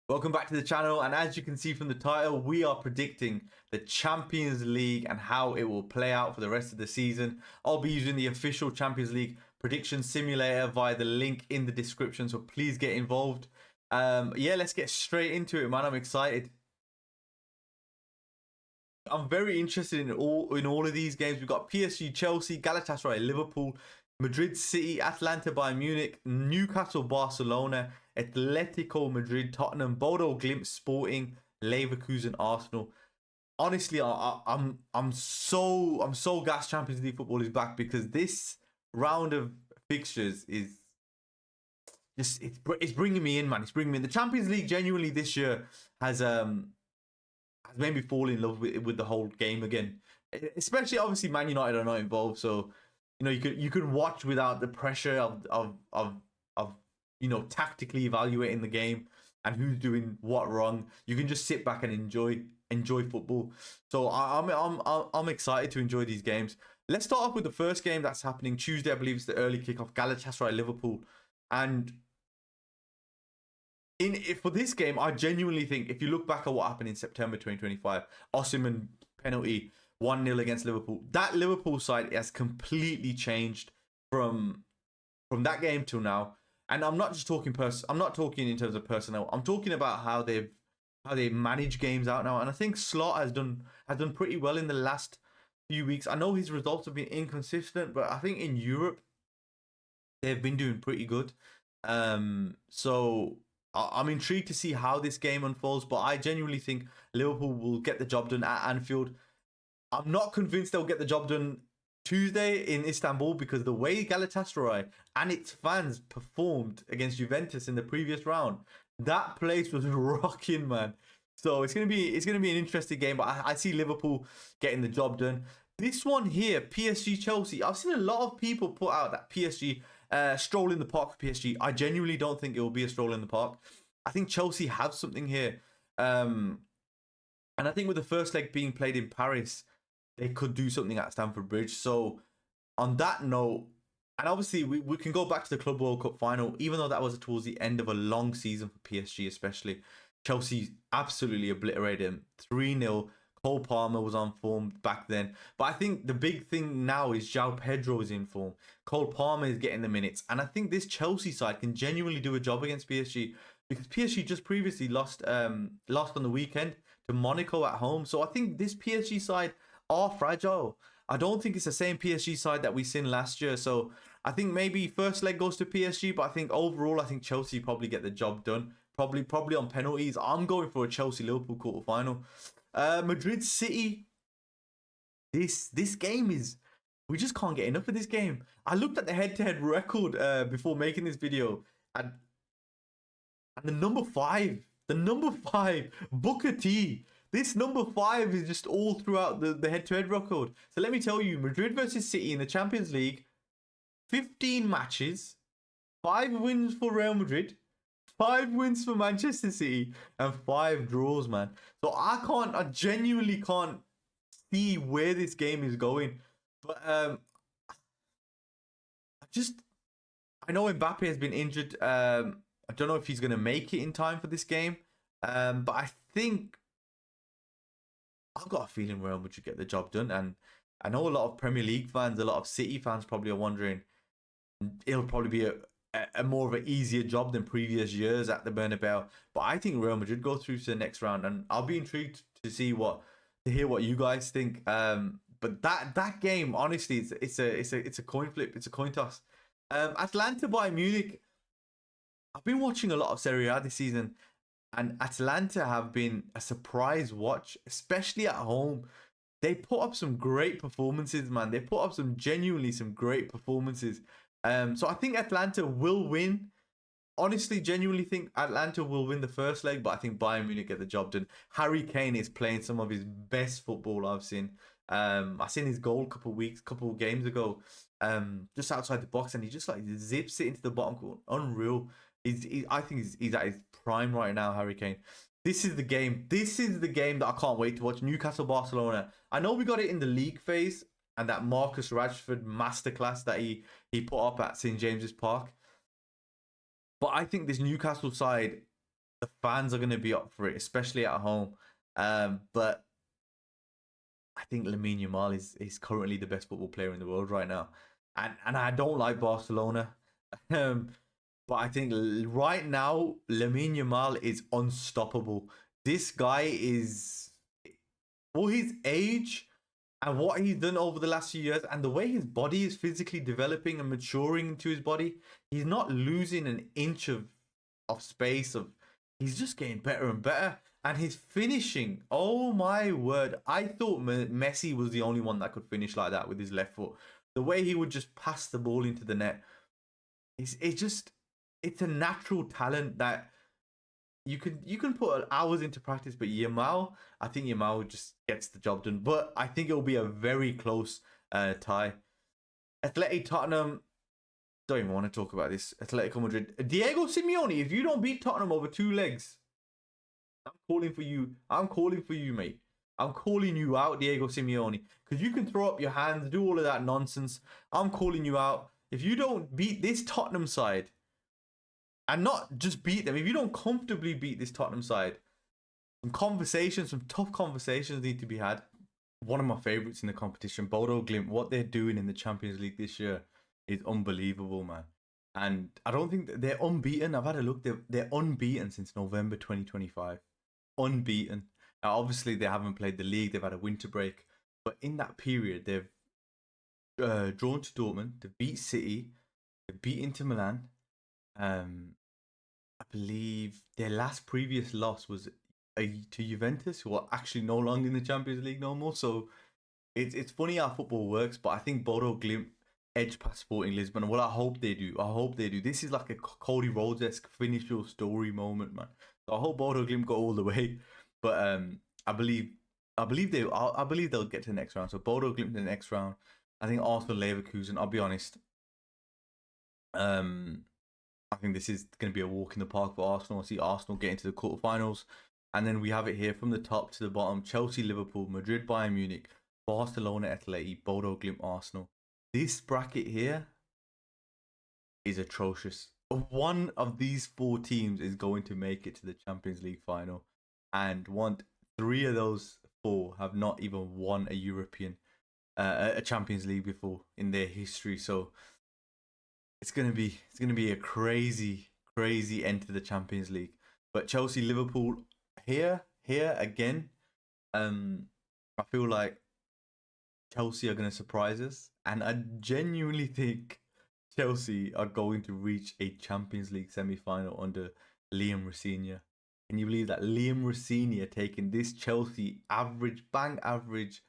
Welcome back to the channel, and as you can see from the title, we are predicting the Champions League and how it will play out for the rest of the season. I'll be using the official Champions League prediction simulator via the link in the description, so please get involved. Yeah, let's get straight into it, man. I'm excited. I'm very interested in all of these games. We've got PSG, Chelsea, Galatasaray, Liverpool, Madrid City, Atlanta, Bayern Munich, Newcastle, Barcelona, Atletico Madrid, Tottenham, Bodo Glimt, Sporting, Leverkusen, Arsenal. Honestly, I'm so gassed. Champions League football is back because this round of fixtures is just it's bringing me in, man. It's bringing me in. The Champions League genuinely this year has made me fall in love with the whole game again. Especially, obviously, Man United are not involved, so you could watch without the pressure of tactically evaluating the game and who's doing what wrong. You can just sit back and enjoy football. So I'm excited to enjoy these games. Let's start off with the first game that's happening Tuesday. I believe it's the early kickoff. Galatasaray Liverpool, and for this game, I genuinely think if you look back at what happened in September 2025, Osimhen penalty 1-0 against Liverpool. That Liverpool side has completely changed from that game till now. And I'm not just talking I'm not talking in terms of personnel. I'm talking about how they manage games out now. And I think Slot has done pretty well in the last few weeks. I know his results have been inconsistent, but I think in Europe they've been doing pretty good. So I'm intrigued to see how this game unfolds, but I genuinely think Liverpool will get the job done at Anfield. I'm not convinced they'll get the job done Tuesday in Istanbul because the way Galatasaray and its fans performed against Juventus in the previous round, that place was rocking, man. So it's gonna be an interesting game, but I see Liverpool getting the job done. This one here, PSG Chelsea. I've seen a lot of people put out that PSG stroll in the park for PSG. I genuinely don't think it will be a stroll in the park. I think Chelsea have something here. And I think with the first leg being played in Paris, they could do something at Stamford Bridge. So on that note, and obviously we can go back to the Club World Cup final, even though that was towards the end of a long season for PSG especially. Chelsea absolutely obliterated them. 3-0. Cole Palmer was on form back then. But I think the big thing now is João Pedro is in form. Cole Palmer is getting the minutes. And I think this Chelsea side can genuinely do a job against PSG because PSG just previously lost on the weekend to Monaco at home. So I think this PSG side are fragile. I don't think it's the same PSG side that we seen last year. So I think maybe first leg goes to PSG, but I think overall, I think Chelsea probably get the job done. Probably on penalties. I'm going for a Chelsea-Liverpool quarter-final. Madrid City. This game is... We just can't get enough of this game. I looked at the head-to-head record before making this video. And the number 5. The number 5. Booker T. This number 5 is just all throughout the head-to-head record. So let me tell you, Madrid versus City in the Champions League. 15 matches. 5 wins for Real Madrid. 5 wins for Manchester City and 5 draws, man. So I genuinely can't see where this game is going. But I know Mbappe has been injured. I don't know if he's gonna make it in time for this game. But I think I've got a feeling Real Madrid get the job done. And I know a lot of Premier League fans, a lot of City fans probably are wondering. It'll probably be a more of an easier job than previous years at the Bernabeu, but I think Real Madrid go through to the next round, and I'll be intrigued to hear what you guys think. But that game, honestly, it's a coin flip, it's a coin toss. Atlanta Bayern Munich. I've been watching a lot of Serie A this season, and Atlanta have been a surprise watch, especially at home. They put up some great performances, man. They put up some great performances. So I think Atlanta will win. Honestly, genuinely think Atlanta will win the first leg, but I think Bayern Munich get the job done. Harry Kane is playing some of his best football I've seen. I seen his goal a couple of games ago, just outside the box, and he just like zips it into the bottom corner. Unreal. I think he's at his prime right now, Harry Kane. This is the game. This is the game that I can't wait to watch. Newcastle Barcelona. I know we got it in the league phase, and that Marcus Rashford masterclass that he put up at St James's Park. But I think this Newcastle side the fans are going to be up for it, especially at home. But I think Lamine Yamal is currently the best football player in the world right now, and I don't like Barcelona, um, but I think right now Lamine Yamal is unstoppable. This guy is, for his age and what he's done over the last few years, and the way his body is physically developing and maturing into his body, he's not losing an inch of space. He's just getting better and better. And his finishing, oh my word! I thought Messi was the only one that could finish like that with his left foot. The way he would just pass the ball into the net, it's a natural talent that you can put hours into practice. But I think Yamal just gets the job done. But I think it'll be a very close tie. Athletic Tottenham. Don't even want to talk about this. Atletico Madrid. Diego Simeone, if you don't beat Tottenham over 2 legs, I'm calling for you. I'm calling for you, mate. I'm calling you out, Diego Simeone. Because you can throw up your hands, do all of that nonsense. I'm calling you out. If you don't beat this Tottenham side, and not just beat them, if you don't comfortably beat this Tottenham side, some tough conversations need to be had. One of my favourites in the competition, Bodo Glimt, what they're doing in the Champions League this year is unbelievable, man. And I don't think they're unbeaten. I've had a look. They're unbeaten since November 2025. Unbeaten. Now, obviously, they haven't played the league. They've had a winter break. But in that period, they've drawn to Dortmund. They beat City. They beat Inter Milan. I believe their last previous loss was to Juventus, who are actually no longer in the Champions League no more. So it's funny how football works. But I think Bodo Glimt edge past Sporting Lisbon. Well, I hope they do. This is like a Cody Rhodes-esque finish your story moment, man. So I hope Bodo Glimt go all the way. But I believe they'll get to the next round. So Bodo Glimt to the next round. I think Arsenal Leverkusen. I'll be honest. I think this is going to be a walk in the park for Arsenal. I see Arsenal get into the quarterfinals. And then we have it here from the top to the bottom. Chelsea, Liverpool, Madrid, Bayern Munich, Barcelona, Atleti, Bodo Glimt, Arsenal. This bracket here is atrocious. One of these 4 teams is going to make it to the Champions League final. And 3 of those 4 have not even won a European, a Champions League before in their history. So it's gonna be a crazy end to the Champions League. But Chelsea, Liverpool, here again. I feel like Chelsea are gonna surprise us, and I genuinely think Chelsea are going to reach a Champions League semi-final under Liam Rossini. Can you believe that Liam Rossini taking this Chelsea bang average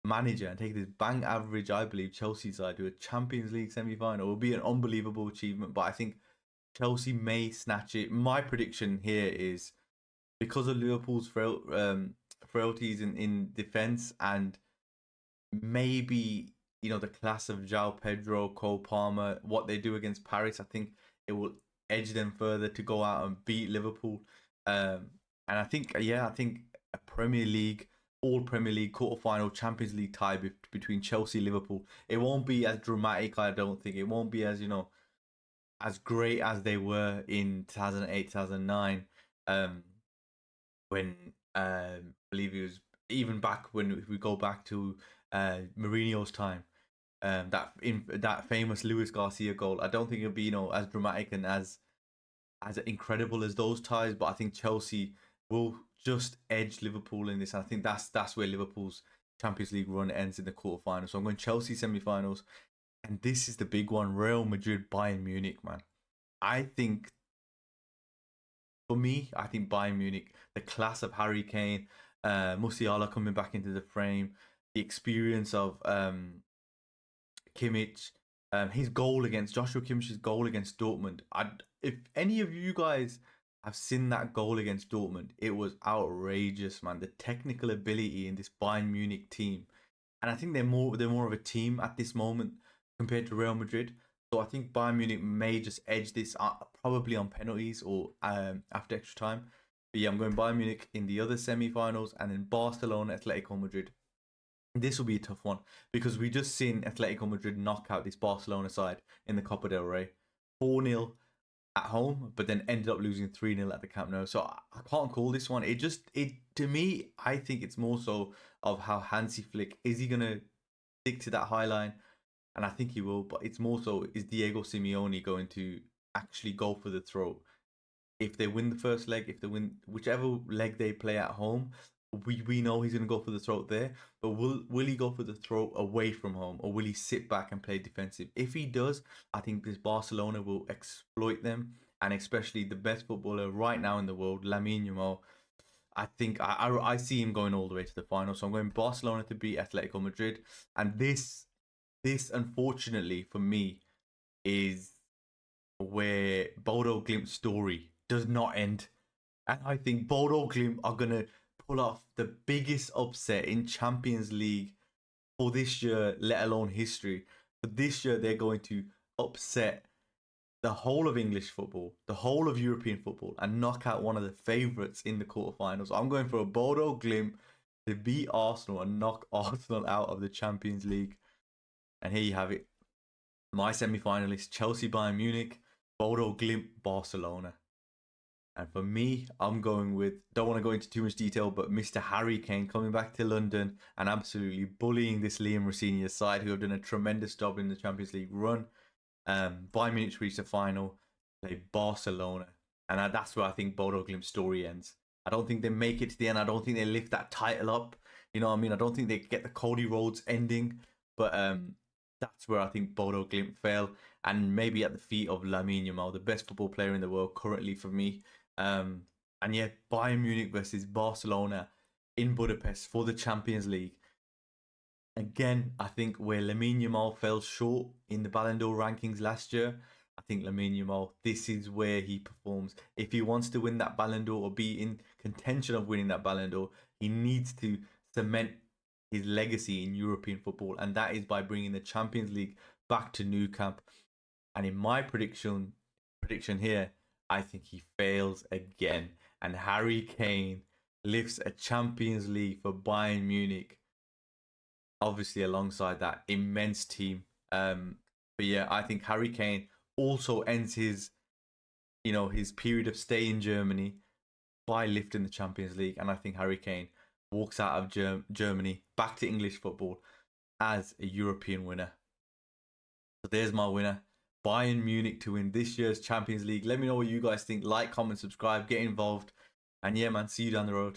manager and taking this bang average, I believe, Chelsea side to a Champions League semi-final? It will be an unbelievable achievement, but I think Chelsea may snatch it. My prediction here is, because of Liverpool's frailties in defence, and maybe the class of João Pedro, Cole Palmer, what they do against Paris, I think it will edge them further to go out and beat Liverpool. And I think a Premier League, all Premier League quarterfinal Champions League tie between Chelsea and Liverpool, it won't be as dramatic. I don't think it won't be as as great as they were in 2008, 2009, when I believe it was, even back when, if we go back to Mourinho's time, that famous Luis Garcia goal. I don't think it'll be as dramatic and as incredible as those ties, but I think Chelsea will just edge Liverpool in this. I think that's where Liverpool's Champions League run ends, in the quarterfinals. So I'm going Chelsea semi-finals, and this is the big one: Real Madrid, Bayern Munich, man. I think Bayern Munich, the class of Harry Kane, Musiala coming back into the frame, the experience of Kimmich, Joshua Kimmich's goal against Dortmund. If any of you guys have seen that goal against Dortmund, it was outrageous, man. The technical ability in this Bayern Munich team, and I think they're more of a team at this moment compared to Real Madrid. So I think Bayern Munich may just edge this, probably on penalties or after extra time. But yeah, I'm going Bayern Munich in the other semi-finals, and then Barcelona, Atletico Madrid. This will be a tough one, because we just seen Atletico Madrid knock out this Barcelona side in the Copa del Rey 4-0. at home, but then ended up losing 3-0 at the Camp Nou. So I can't call this one. It to me, I think it's more so of how Hansi Flick, is he gonna stick to that high line? And I think he will, but it's more so, is Diego Simeone going to actually go for the throat? If they win the first leg, if they win whichever leg they play at home, we know he's going to go for the throat there. But will he go for the throat away from home, or will he sit back and play defensive? If he does, I think this Barcelona will exploit them, and especially the best footballer right now in the world, Lamine Yamal. I think I see him going all the way to the final. So I'm going Barcelona to beat Atletico Madrid, and this unfortunately for me is where Bodo Glimt's story does not end. And I think Bodo Glimt are going to pull off the biggest upset in Champions League for this year, let alone history. For this year, they're going to upset the whole of English football, the whole of European football, and knock out one of the favourites in the quarterfinals. I'm going for a Bodo Glimt to beat Arsenal and knock Arsenal out of the Champions League. And here you have it. My semi-finalists, Chelsea, Bayern Munich, Bodo Glimt, Barcelona. And for me, I'm going with, don't want to go into too much detail, but Mr. Harry Kane coming back to London and absolutely bullying this Liam Rossinier side, who have done a tremendous job in the Champions League run. Bayern Munich reached the final, play Barcelona. And that's where I think Bodo Glimt's story ends. I don't think they make it to the end. I don't think they lift that title up. You know what I mean? I don't think they get the Cody Rhodes ending. But that's where I think Bodo Glimt fell. And maybe at the feet of Lamine Yamal, the best football player in the world currently for me. And yeah, Bayern Munich versus Barcelona in Budapest for the Champions League. Again, I think where Lamine Yamal fell short in the Ballon d'Or rankings last year, I think Lamine Yamal, this is where he performs. If he wants to win that Ballon d'Or or be in contention of winning that Ballon d'Or, he needs to cement his legacy in European football, and that is by bringing the Champions League back to Nou Camp. And in my prediction here, I think he fails again, and Harry Kane lifts a Champions League for Bayern Munich, obviously alongside that immense team. But yeah, I think Harry Kane also ends his period of stay in Germany by lifting the Champions League, and I think Harry Kane walks out of Germany back to English football as a European winner. So there's my winner. Bayern Munich to win this year's Champions League. Let me know what you guys think. Like, comment, subscribe, get involved. And yeah, man, see you down the road.